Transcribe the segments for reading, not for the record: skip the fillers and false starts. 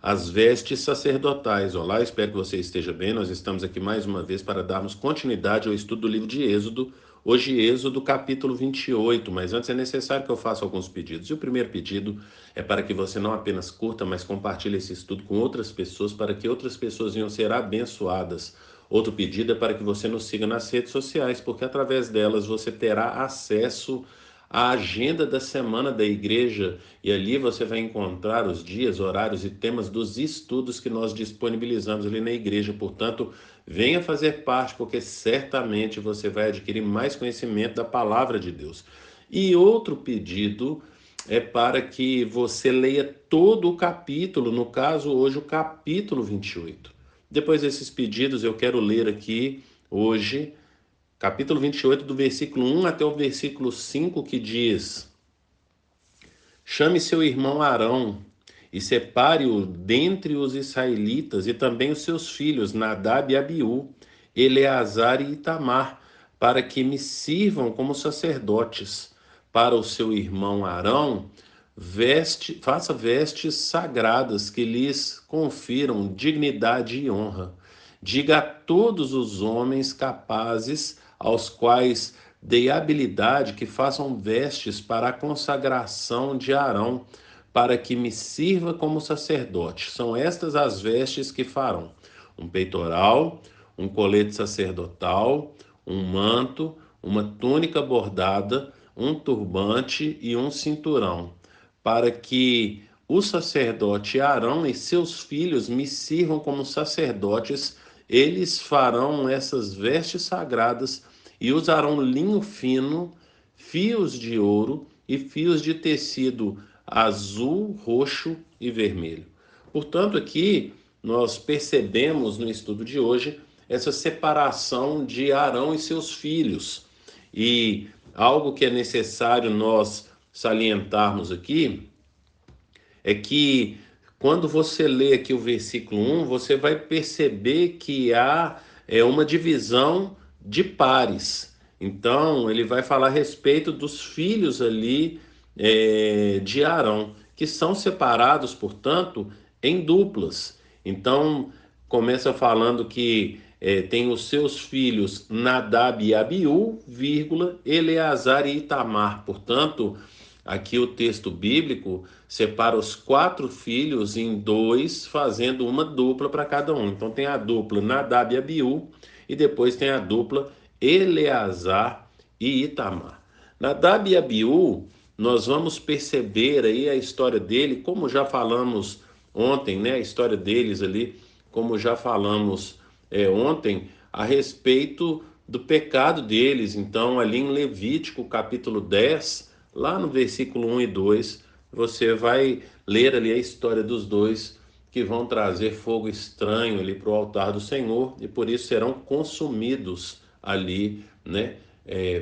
as vestes sacerdotais. Olá, espero que você esteja bem. Nós estamos aqui mais uma vez para darmos continuidade ao estudo do livro de Êxodo. Hoje, Êxodo, capítulo 28. Mas antes é necessário que eu faça alguns pedidos. E o primeiro pedido é para que você não apenas curta, mas compartilhe esse estudo com outras pessoas, para que outras pessoas venham ser abençoadas. Outro pedido é para que você nos siga nas redes sociais, porque através delas você terá acesso a agenda da semana da igreja e ali você vai encontrar os dias, horários e temas dos estudos que nós disponibilizamos ali na igreja. Portanto, venha fazer parte, porque certamente você vai adquirir mais conhecimento da palavra de Deus. E outro pedido é para que você leia todo o capítulo, no caso hoje o capítulo 28. Depois desses pedidos eu quero ler aqui hoje capítulo 28, do versículo 1 até o versículo 5, que diz: Chame seu irmão Arão e separe-o dentre os israelitas e também os seus filhos, Nadab e Abiú, Eleazar e Itamar, para que me sirvam como sacerdotes. Para o seu irmão Arão, faça vestes sagradas que lhes confiram dignidade e honra. Diga a todos os homens capazes aos quais dei habilidade que façam vestes para a consagração de Arão, para que me sirva como sacerdote. São estas as vestes que farão: um peitoral, um colete sacerdotal, um manto, uma túnica bordada, um turbante e um cinturão, para que o sacerdote Arão e seus filhos me sirvam como sacerdotes. Eles farão essas vestes sagradas e usarão linho fino, fios de ouro e fios de tecido azul, roxo e vermelho. Portanto, aqui nós percebemos no estudo de hoje essa separação de Arão e seus filhos. E algo que é necessário nós salientarmos aqui é que quando você lê aqui o versículo 1, você vai perceber que há uma divisão de pares. Então, ele vai falar a respeito dos filhos ali de Arão, que são separados, portanto, em duplas. Então, começa falando que tem os seus filhos Nadab e Abiú, vírgula, Eleazar e Itamar. Portanto, aqui o texto bíblico separa os 4 filhos em 2, fazendo uma dupla para cada um. Então tem a dupla Nadab e Abiú e depois tem a dupla Eleazar e Itamar. Nadab e Abiú, nós vamos perceber aí a história dele, como já falamos ontem, né? A história deles ali, como já falamos ontem, a respeito do pecado deles. Então, ali em Levítico, capítulo 10, lá no versículo 1 e 2, você vai ler ali a história dos dois que vão trazer fogo estranho ali para o altar do Senhor e por isso serão consumidos ali, né,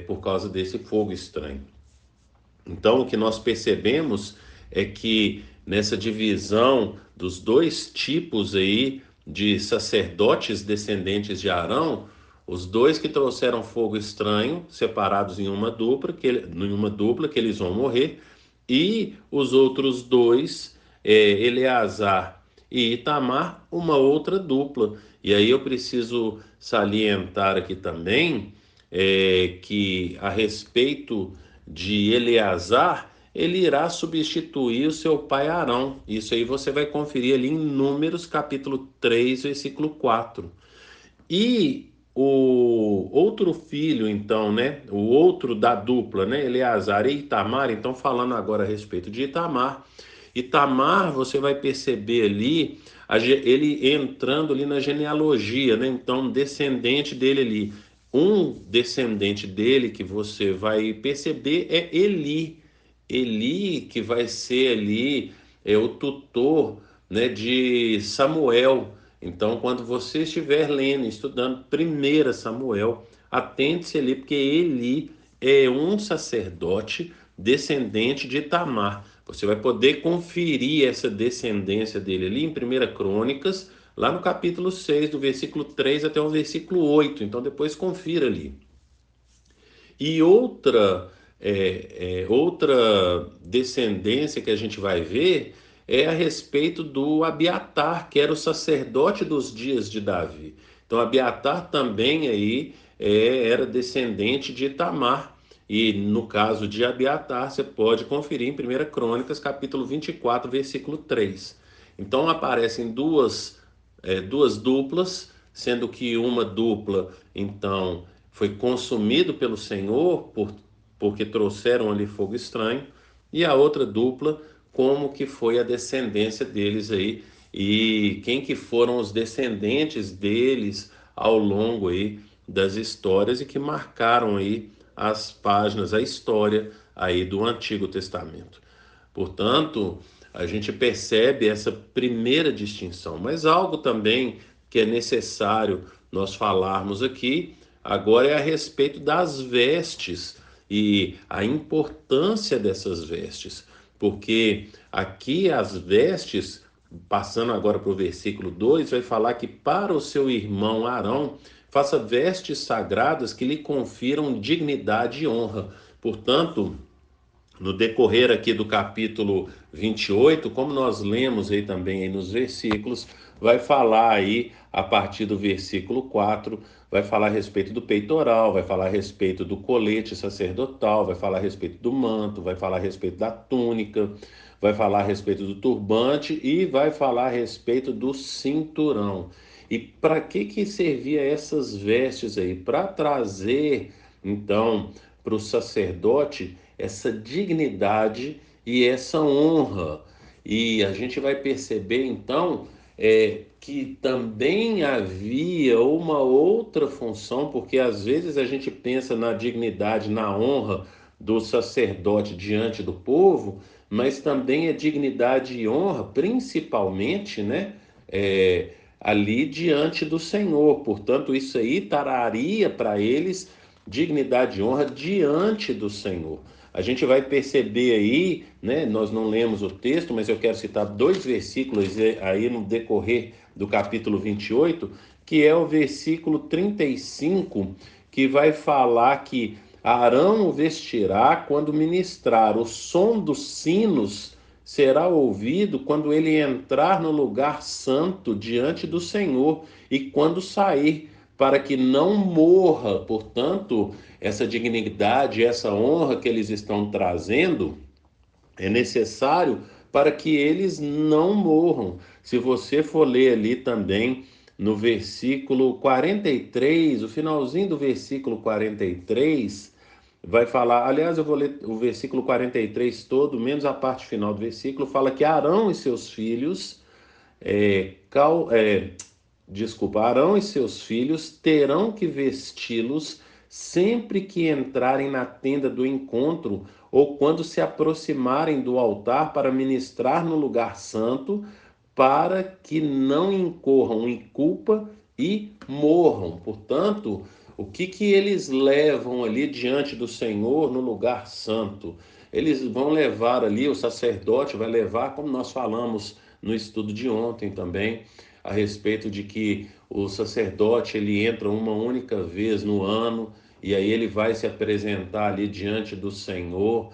por causa desse fogo estranho. Então, o que nós percebemos é que nessa divisão dos dois tipos aí de sacerdotes descendentes de Arão, os dois que trouxeram fogo estranho, separados em uma dupla, que eles vão morrer, e os outros dois, Eleazar e Itamar, uma outra dupla. E aí eu preciso salientar aqui também que a respeito de Eleazar, ele irá substituir o seu pai Arão. Isso aí você vai conferir ali em Números, capítulo 3, versículo 4. E o outro filho, então, né? O outro da dupla, né? Eleazar e Itamar. Então, falando agora a respeito de Itamar. Itamar, você vai perceber ali, ele entrando ali na genealogia, né? Então, descendente dele ali. Um descendente dele que você vai perceber é Eli. Eli, que vai ser ali o tutor, né, de Samuel. Então, quando você estiver lendo, estudando 1 Samuel, atente-se ali, porque Eli é um sacerdote descendente de Tamar. Você vai poder conferir essa descendência dele ali em 1 Crônicas, lá no capítulo 6, do versículo 3 até o versículo 8. Então, depois confira ali. E outra descendência que a gente vai ver é a respeito do Abiatar, que era o sacerdote dos dias de Davi. Então, Abiatar também aí era descendente de Itamar. E no caso de Abiatar, você pode conferir em 1 Crônicas, capítulo 24, versículo 3. Então aparecem duas duplas, sendo que uma dupla, então, foi consumido pelo Senhor, porque trouxeram ali fogo estranho, e a outra dupla, como que foi a descendência deles aí, e quem que foram os descendentes deles ao longo aí das histórias e que marcaram aí as páginas, a história aí do Antigo Testamento. Portanto, a gente percebe essa primeira distinção, mas algo também que é necessário nós falarmos aqui agora é a respeito das vestes e a importância dessas vestes, porque aqui as vestes, passando agora para o versículo 2, vai falar que para o seu irmão Arão faça vestes sagradas que lhe confiram dignidade e honra. Portanto, no decorrer aqui do capítulo 28, como nós lemos aí também aí nos versículos, vai falar aí a partir do versículo 4, vai falar a respeito do peitoral, vai falar a respeito do colete sacerdotal, vai falar a respeito do manto, vai falar a respeito da túnica, vai falar a respeito do turbante e vai falar a respeito do cinturão. E para que servia essas vestes aí? Para trazer, então, para o sacerdote essa dignidade e essa honra. E a gente vai perceber então que também havia uma outra função, porque às vezes a gente pensa na dignidade, na honra do sacerdote diante do povo, mas também é dignidade e honra, principalmente, né? Ali diante do Senhor. Portanto, isso aí traria para eles dignidade e honra diante do Senhor. A gente vai perceber aí, né? Nós não lemos o texto, mas eu quero citar dois versículos aí no decorrer do capítulo 28, que é o versículo 35, que vai falar que Arão o vestirá quando ministrar, o som dos sinos será ouvido quando ele entrar no lugar santo diante do Senhor e quando sair, para que não morra. Portanto, essa dignidade, essa honra que eles estão trazendo é necessário para que eles não morram. Se você for ler ali também no versículo 43, o finalzinho do versículo 43, vai falar, aliás, eu vou ler o versículo 43 todo, menos a parte final do versículo, fala que Arão e seus filhos, é, cal, é, Arão e seus filhos terão que vesti-los sempre que entrarem na tenda do encontro ou quando se aproximarem do altar para ministrar no lugar santo, para que não incorram em culpa e morram. Portanto, o que eles levam ali diante do Senhor no lugar santo? Eles vão levar ali, o sacerdote vai levar, como nós falamos no estudo de ontem também, a respeito de que o sacerdote ele entra uma única vez no ano e aí ele vai se apresentar ali diante do Senhor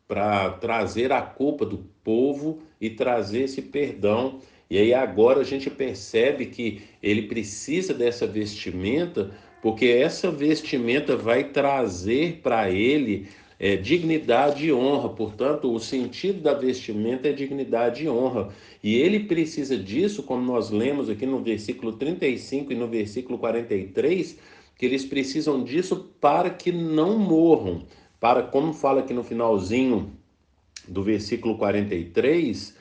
para trazer a culpa do povo e trazer esse perdão. E aí agora a gente percebe que ele precisa dessa vestimenta, porque essa vestimenta vai trazer para ele dignidade e honra. Portanto, o sentido da vestimenta é dignidade e honra. E ele precisa disso, como nós lemos aqui no versículo 35 e no versículo 43, que eles precisam disso para que não morram. Para, como fala aqui no finalzinho do versículo 43,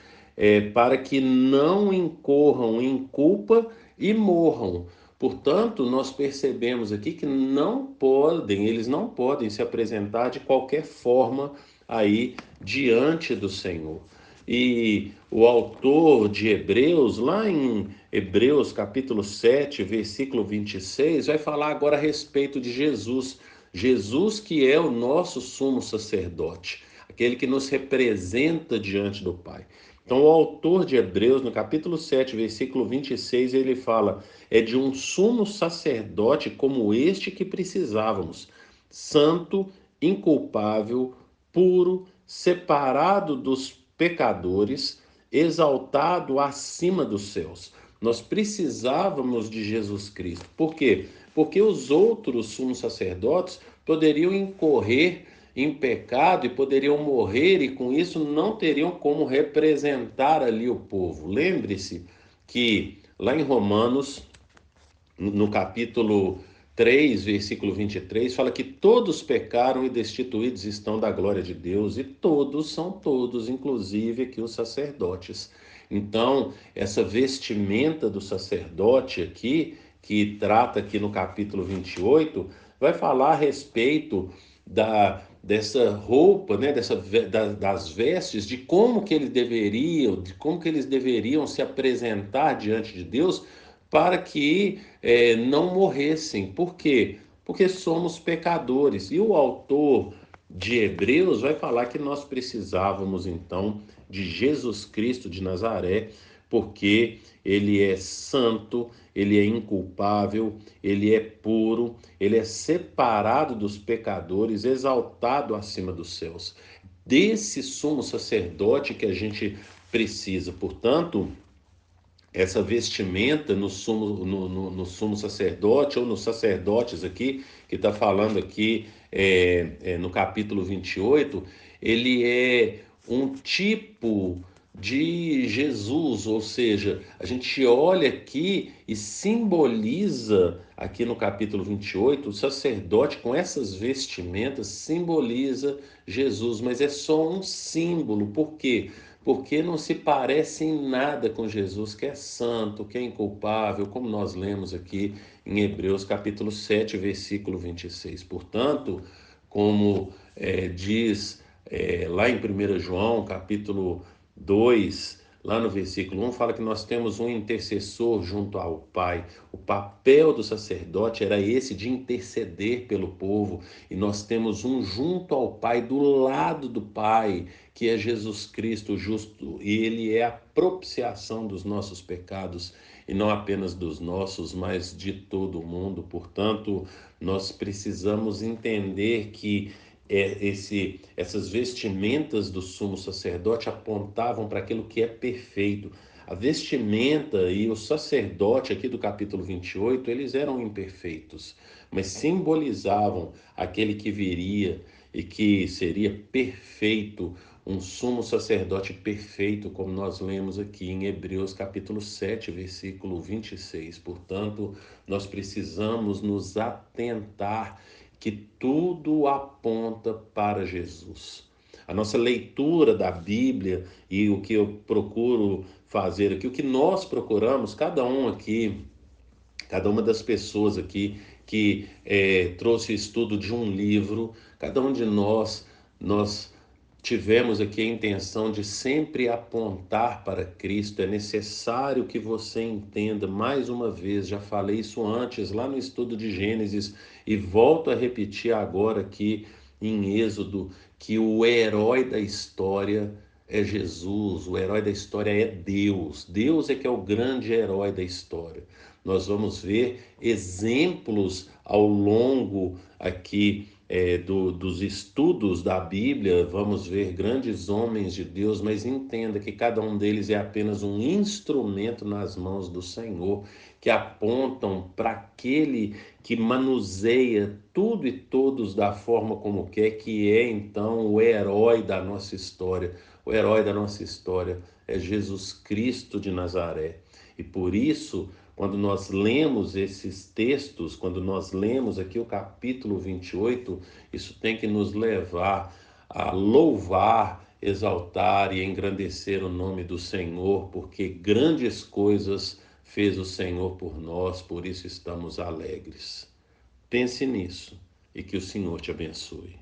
para que não incorram em culpa e morram. Portanto, nós percebemos aqui que eles não podem se apresentar de qualquer forma aí diante do Senhor. E o autor de Hebreus, lá em Hebreus capítulo 7, versículo 26, vai falar agora a respeito de Jesus. Jesus que é o nosso sumo sacerdote, aquele que nos representa diante do Pai. Então, o autor de Hebreus, no capítulo 7, versículo 26, ele fala: é de um sumo sacerdote como este que precisávamos, santo, inculpável, puro, separado dos pecadores, exaltado acima dos céus. Nós precisávamos de Jesus Cristo. Por quê? Porque os outros sumos sacerdotes poderiam incorrer em pecado e poderiam morrer, e com isso não teriam como representar ali o povo. Lembre-se que lá em Romanos, no capítulo 3, versículo 23, fala que todos pecaram e destituídos estão da glória de Deus, e todos são todos, inclusive aqui os sacerdotes. Então, essa vestimenta do sacerdote aqui, que trata aqui no capítulo 28, vai falar a respeito dessa roupa, né, das vestes, de como que eles deveriam se apresentar diante de Deus para que não morressem. Por quê? Porque somos pecadores. E o autor de Hebreus vai falar que nós precisávamos então de Jesus Cristo de Nazaré, porque ele é santo, ele é inculpável, ele é puro, ele é separado dos pecadores, exaltado acima dos céus. Desse sumo sacerdote que a gente precisa. Portanto, essa vestimenta no sumo sacerdote, ou nos sacerdotes aqui, que está falando aqui no capítulo 28, ele é um tipo de Jesus, ou seja, a gente olha aqui e simboliza, aqui no capítulo 28, o sacerdote com essas vestimentas simboliza Jesus, mas é só um símbolo. Por quê? Porque não se parece em nada com Jesus, que é santo, que é inculpável, como nós lemos aqui em Hebreus capítulo 7, versículo 26. Portanto, como diz lá em 1 João capítulo 2, lá no versículo 1, fala que nós temos um intercessor junto ao Pai. O papel do sacerdote era esse, de interceder pelo povo, e nós temos um junto ao Pai, do lado do Pai, que é Jesus Cristo justo, e ele é a propiciação dos nossos pecados, e não apenas dos nossos, mas de todo o mundo. Portanto, nós precisamos entender que essas vestimentas do sumo sacerdote apontavam para aquilo que é perfeito. A vestimenta e o sacerdote aqui do capítulo 28, eles eram imperfeitos, mas simbolizavam aquele que viria e que seria perfeito, um sumo sacerdote perfeito, como nós lemos aqui em Hebreus capítulo 7, versículo 26. Portanto, nós precisamos nos atentar que tudo aponta para Jesus. A nossa leitura da Bíblia e o que eu procuro fazer aqui, o que nós procuramos, cada um aqui, cada uma das pessoas aqui que trouxe o estudo de um livro, cada um de nós tivemos aqui a intenção de sempre apontar para Cristo. É necessário que você entenda, mais uma vez, já falei isso antes, lá no estudo de Gênesis, e volto a repetir agora aqui em Êxodo, que o herói da história é Jesus, o herói da história é Deus. Deus é que é o grande herói da história. Nós vamos ver exemplos ao longo aqui dos estudos da Bíblia, vamos ver grandes homens de Deus, mas entenda que cada um deles é apenas um instrumento nas mãos do Senhor, que apontam para aquele que manuseia tudo e todos da forma como quer, que é então o herói da nossa história. O herói da nossa história é Jesus Cristo de Nazaré. E por isso, quando nós lemos esses textos, quando nós lemos aqui o capítulo 28, isso tem que nos levar a louvar, exaltar e engrandecer o nome do Senhor, porque grandes coisas fez o Senhor por nós, por isso estamos alegres. Pense nisso e que o Senhor te abençoe.